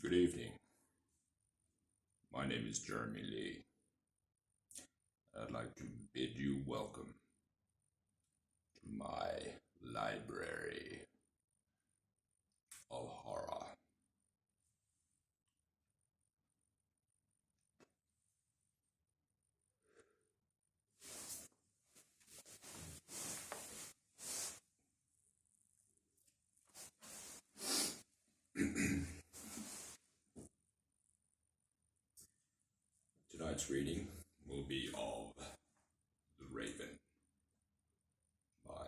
Good evening. My name is Jeremy Lee. I'd like to bid you welcome to my library of horror. Tonight's reading will be of The Raven by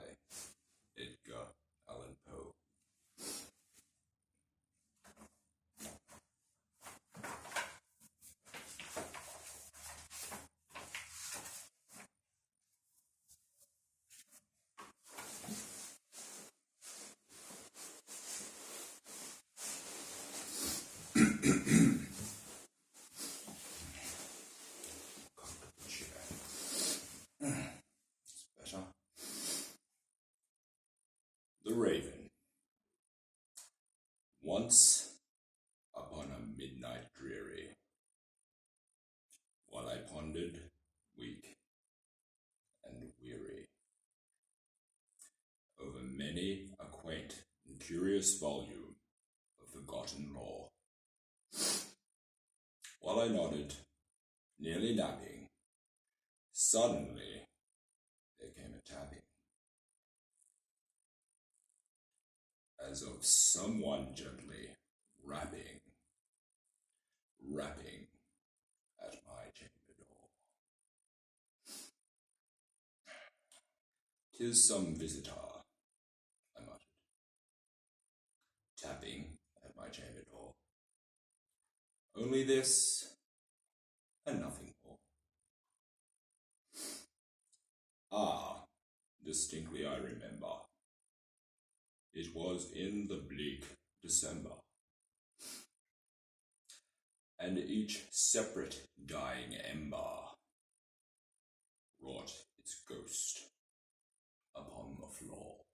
Edgar Allan Poe. Better. The Raven. Once upon a midnight dreary, while I pondered, weak and weary, over many a quaint and curious volume of forgotten lore, while I nodded, nearly napping, suddenly there came a tapping, as of someone gently rapping at my chamber door. "'Tis some visitor," I muttered, tapping at my chamber door. "Only this, and nothing more." Ah, distinctly I remember. It was in the bleak December, and each separate dying ember wrought its ghost upon the floor.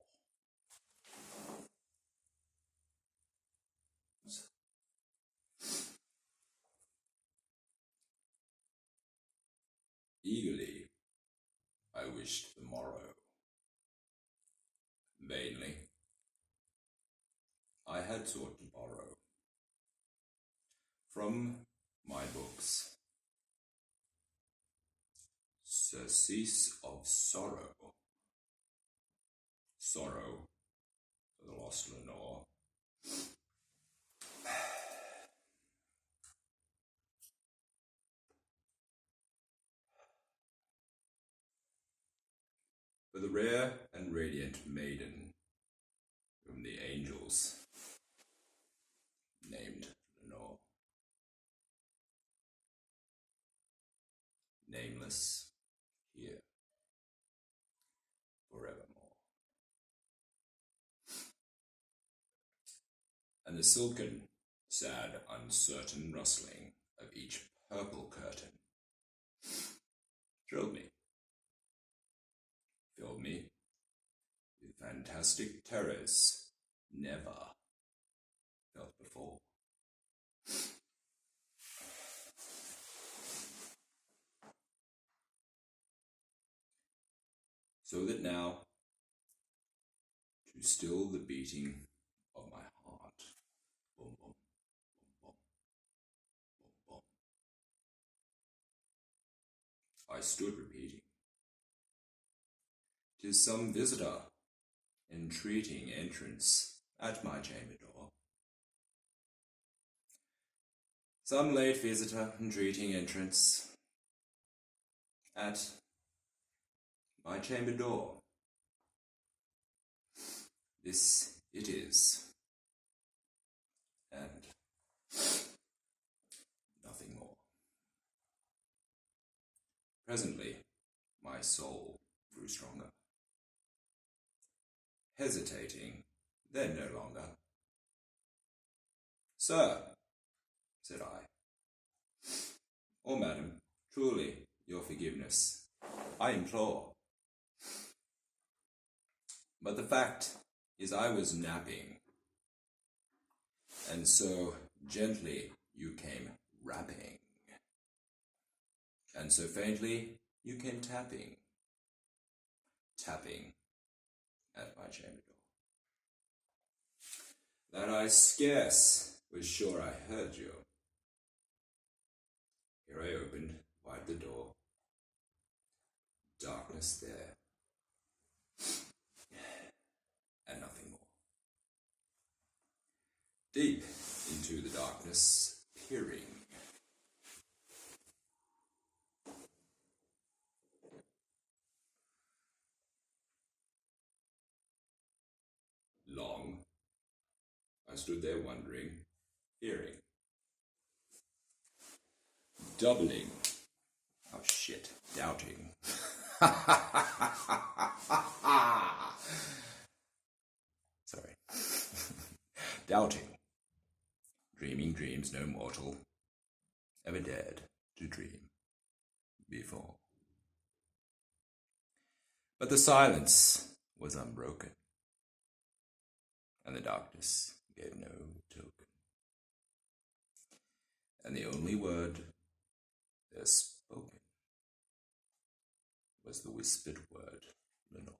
Eagerly I wished the morrow. Vainly I had sought to borrow from my books surcease of sorrow, sorrow for the lost Lenore, for the rare and radiant maiden whom the angels named Lenore, nameless here forevermore. And the silken, sad, uncertain rustling of each purple curtain thrilled me, filled me with fantastic terrors never felt before. So that now, to still the beating of my heart, boom, boom, boom, boom, boom, boom, I stood repeating, "'Tis some visitor entreating entrance at my chamber door. Some late visitor entreating entrance at my chamber door. This it is, and nothing more." Presently, my soul grew stronger, hesitating then no longer. "Sir," said I, "or madam, truly your forgiveness I implore. But the fact is I was napping, and so Gently you came rapping, and so faintly you came tapping, tapping at my chamber door, that I scarce was sure I heard you. Here I opened wide the door. Darkness there, and nothing more. Deep into the darkness, peering. Long, I stood there wondering, fearing. Doubling. Oh shit, doubting. Sorry. Doubting. Dreaming dreams no mortal ever dared to dream before. But the silence was unbroken, and the darkness gave no token. And the only word there spoken was the whispered word, Lenore.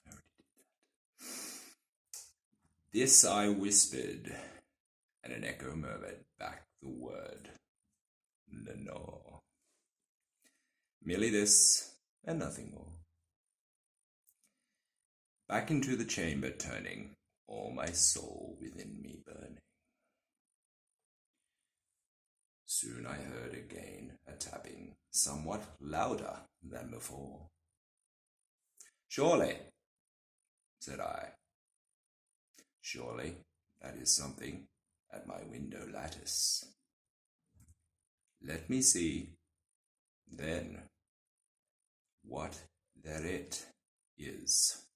I already did that. This I whispered, and an echo murmured back the word, Lenore. Merely this, and nothing more. Back into the chamber turning, all my soul within me burning. Soon I heard again a tapping, somewhat louder than before. Surely, said I, surely that is something at my window lattice. Let me see, then, what thereat is,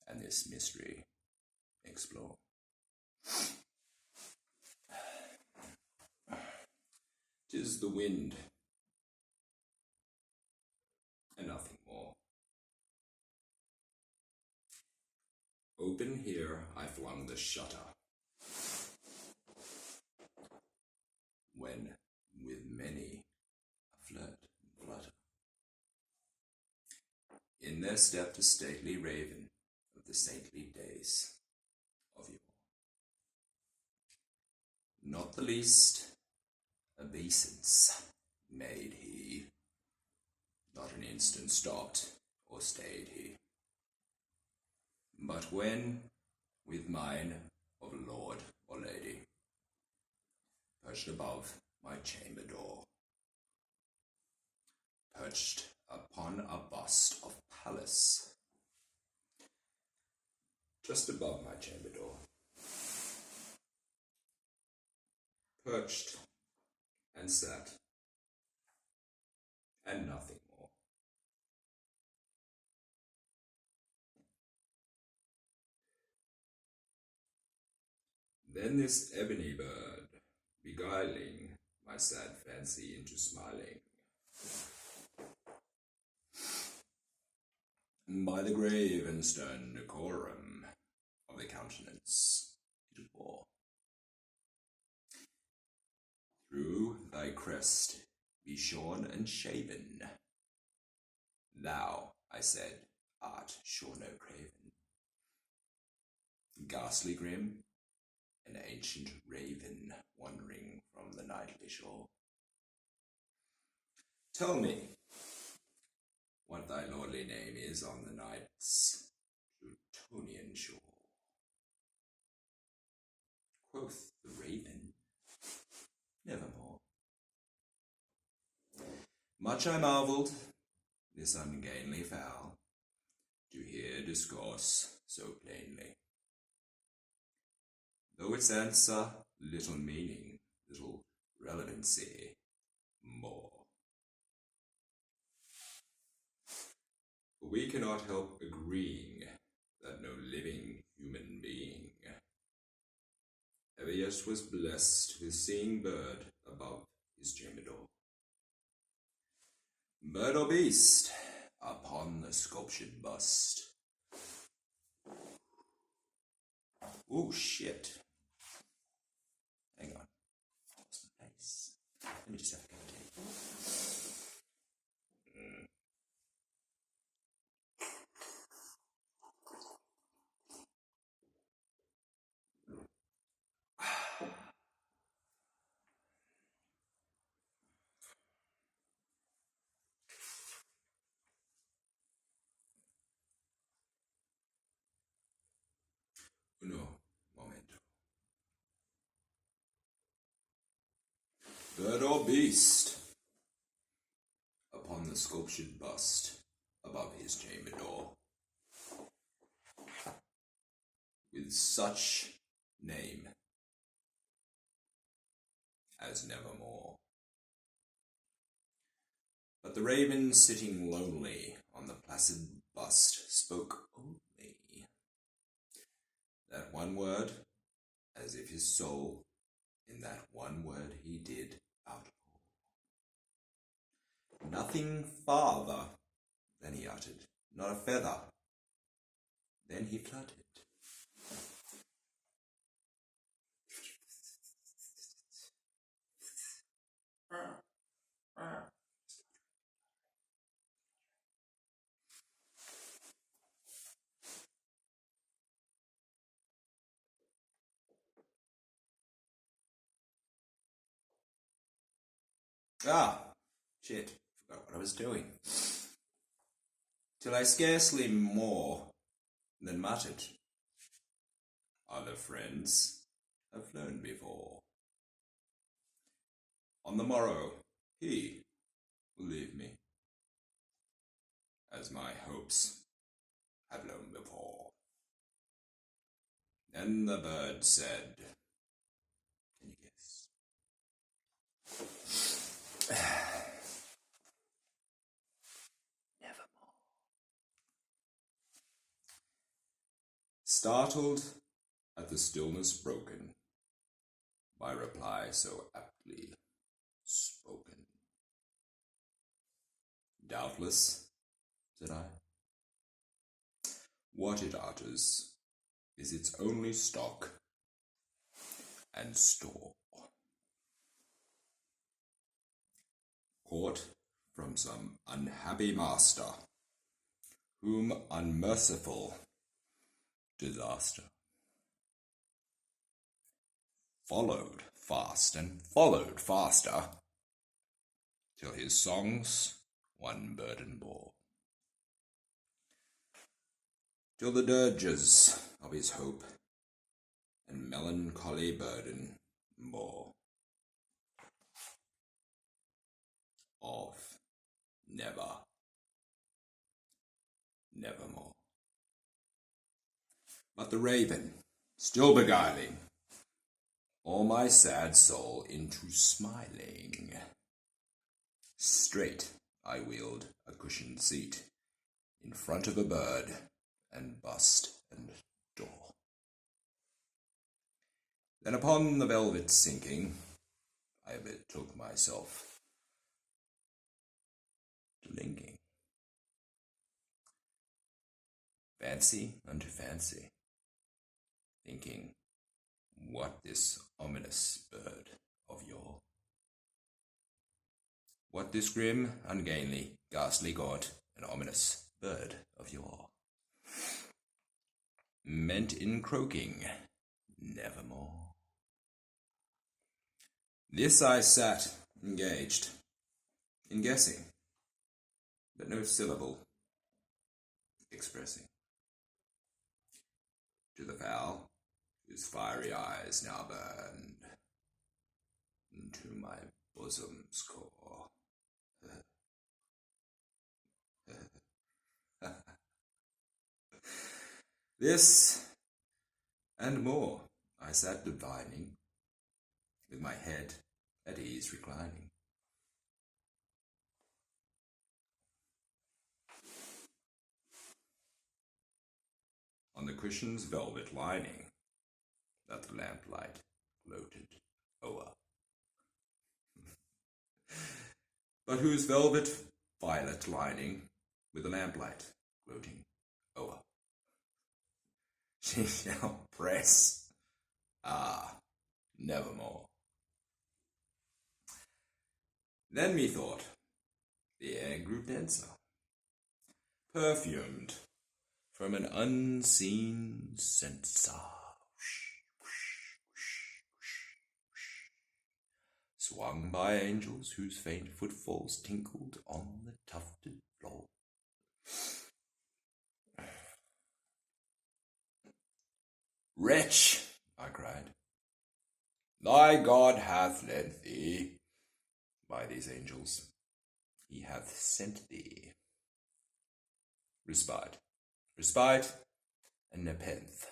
and this mystery explore. 'Tis the wind, and nothing more. Open here I flung the shutter, when with many a flirt and flutter, in there stepped a stately raven of the saintly days of yore. Not the least obeisance made he, not an instant stopped or stayed he, but when with mine of lord or lady, perched above my chamber door, perched upon a bust of Pallas, just above my chamber door, perched and sat, and nothing more. Then this ebony bird, beguiling my sad fancy into smiling, by the grave and stern decorum of the countenance it bore. Through thy crest be shorn and shaven. Thou, I said, art sure no craven. Ghastly grim, an ancient raven wandering from the nightly shore. Tell me what thy lordly name is on the night's Plutonian shore. Quoth the raven, nevermore. Much I marvelled, this ungainly fowl, to hear discourse so plainly, though its answer little meaning, little relevancy more. For we cannot help agreeing that no living human being ever yet was blessed with seeing bird above his chamber door. Bird or beast, upon the sculptured bust, Oh, shit. Hang on. Lost my place. Let me just have a cup of tea. No, momento. Bird or beast, upon the sculptured bust above his chamber door, with such name as nevermore. But the raven sitting lonely on the placid bust spoke only that one word, as if his soul in that one word he did outpour. Nothing farther than he uttered, not a feather. Then he fluttered. Ah, shit, forgot what I was doing. Till I scarcely more than muttered, other friends have flown before. On the morrow he will leave me, as my hopes have flown before. Then the bird said, can you guess? Nevermore. Startled at the stillness broken by reply so aptly spoken. Doubtless, said I, what it utters is its only stock and store. Caught from some unhappy master, whom unmerciful disaster followed fast and followed faster, till his songs one burden bore, till the dirges of his hope and melancholy burden bore, of never, nevermore. But the raven, still beguiling all my sad soul into smiling, straight I wheeled a cushioned seat in front of a bird and bust and door. Then upon the velvet sinking, I betook myself to linking. Fancy unto fancy, thinking what this ominous bird of yore, what this grim, ungainly, ghastly, gaunt, and ominous bird of yore meant in croaking nevermore. This I sat engaged in guessing, but no syllable expressing. To the fowl, whose fiery eyes now burned into my bosom's core. This and more I sat divining, with my head at ease reclining. On the cushion's velvet lining, that the lamplight gloated o'er, but whose velvet violet lining with the lamplight gloating o'er, she shall press Ah, nevermore. Then methought the air grew denser, perfumed from an unseen censer. Swung by angels whose faint footfalls tinkled on the tufted floor. Wretch, I cried, thy God hath led thee. By these angels he hath sent thee respite, and nepenthe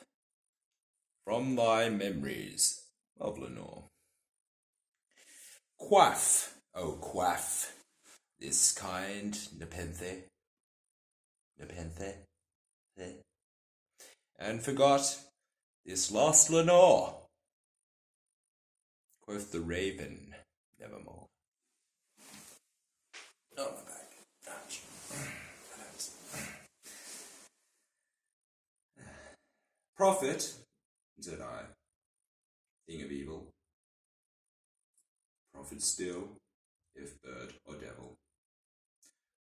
from thy memories of Lenore. Quaff, oh quaff, this kind nepenthe, and forgot this lost Lenore. Quoth the raven, nevermore. Oh, my back. Ouch. That hurts. Prophet, said I, thing of evil. Prophet still, if bird or devil.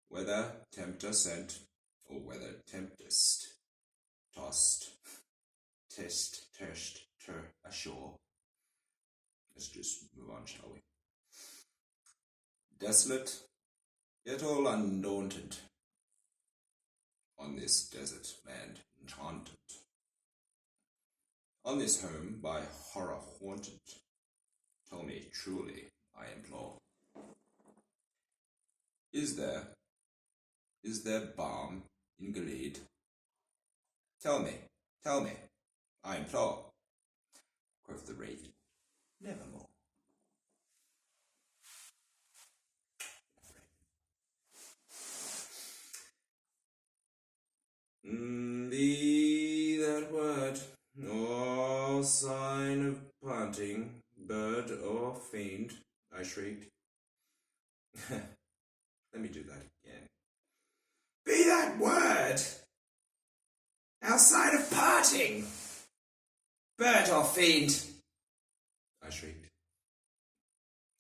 Whether tempter sent, or whether temptest, tossed, turshed, ashore. Let's just move on, shall we? Desolate, yet all undaunted, on this desert land enchanted, on this home by horror haunted, tell me truly, I implore, is there balm in Gilead? Tell me, I implore, quoth the raven, nevermore. Be that word, or sign of parting, bird or fiend, I shrieked. Let me do that again. Be that word, our sign of parting, bird or fiend, I shrieked,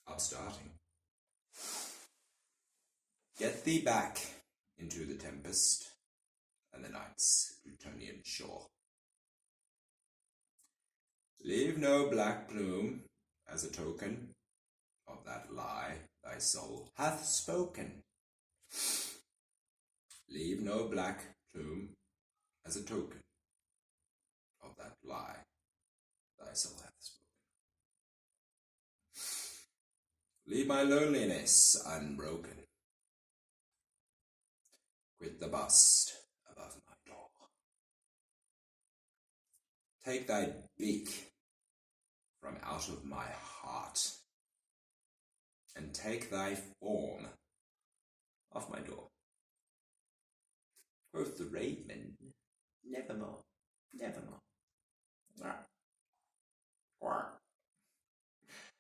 upstarting. Get thee back into the tempest and the night's Plutonian shore. Leave no black plume as a token of that lie thy soul hath spoken. Leave no black plume as a token of that lie thy soul hath spoken. Leave my loneliness unbroken. Quit the bust above my door. Take thy beak from out of my heart, and take thy form off my door. Quoth the raven, nevermore, nevermore.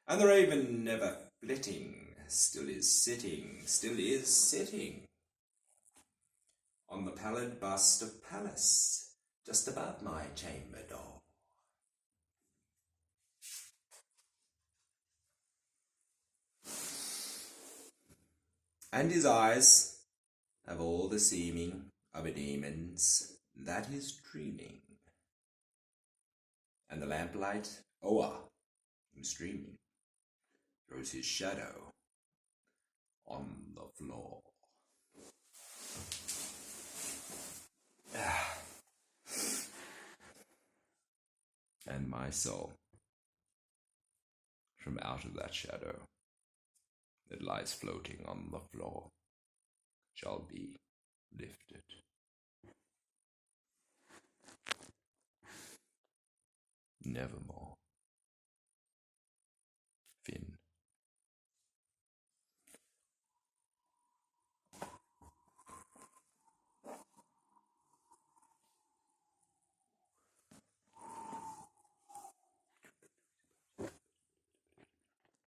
And the raven, never flitting, still is sitting on the pallid bust of Pallas, just above my chamber door. And his eyes have all the seeming of a demon's that is dreaming, and the lamplight o'er him streaming throws his shadow on the floor. And my soul, from out of that shadow that lies floating on the floor, shall be lifted. Nevermore.